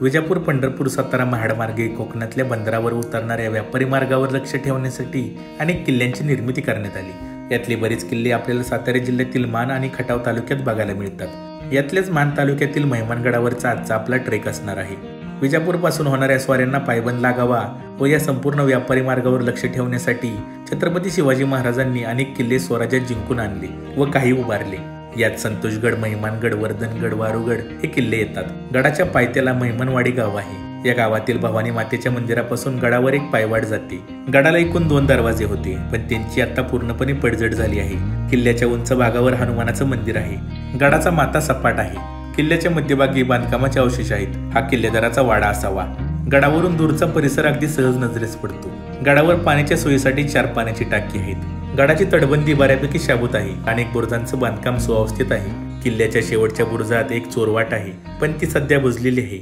विजापूर, पंढरपूर, सातारा महामार्गे कोकणातल्या बंदरावर उतरणाऱ्या व्यापारी मार्गावर लक्ष ठेवण्यासाठी अनेक किल्ल्यांची निर्मिती करण्यात आली। यातले बरेच किल्ले आपल्याला सातारा जिल्ह्यातील मान आणि खटाव तालुक्यात बघायला मिळतात। यातलेच मान तालुक्यातील महिमानगडावरचा आजचा आपला ट्रेक असणार आहे। विजापूर पासून होणाऱ्या स्वाऱ्यांना पायबंद लागावा व या संपूर्ण व्यापारी मार्गावर लक्ष ठेवण्यासाठी छत्रपती शिवाजी महाराजांनी अनेक किल्ले स्वराज्यात जिंकून आणले व काही उभारले। यात संतोषगड, महिमानगड, वर्धनगड, वारुगड हे किल्ले येतात। गडाच्या पायथ्याला महिमनवाडी गाव आहे। या गावातील भवानी मातेच्या मंदिरापासून गडावर एक पायवाट जाते। गडाला एकूण 2 दरवाजे होते, पण त्यांची आता पूर्णपणे पडझड झाली आहे। किल्ल्याच्या उंच भागावर हनुमानाचं मंदिर आहे। गडाचा माथा सपाट आहे। किल्ल्याच्या मध्यभागी बांधकामाचे अवशेष आहेत। हा किल्लेदाराचा वाडा असावा। गडावरून दूरचा परिसर अगदी सहज नजरेस पडतो। गडावर पाण्याच्या सोयीसाठी 4 पाण्याची टाकी आहेत। गडाची तटबंदी बऱ्यापैकी शाबूत आहे। अनेक बुरुजांचं बांधकाम सुव्यवस्थित आहे। किल्ल्याच्या शेवटच्या बुरुजात एक चोरवाट आहे, पण ती सध्या बुजलेली आहे।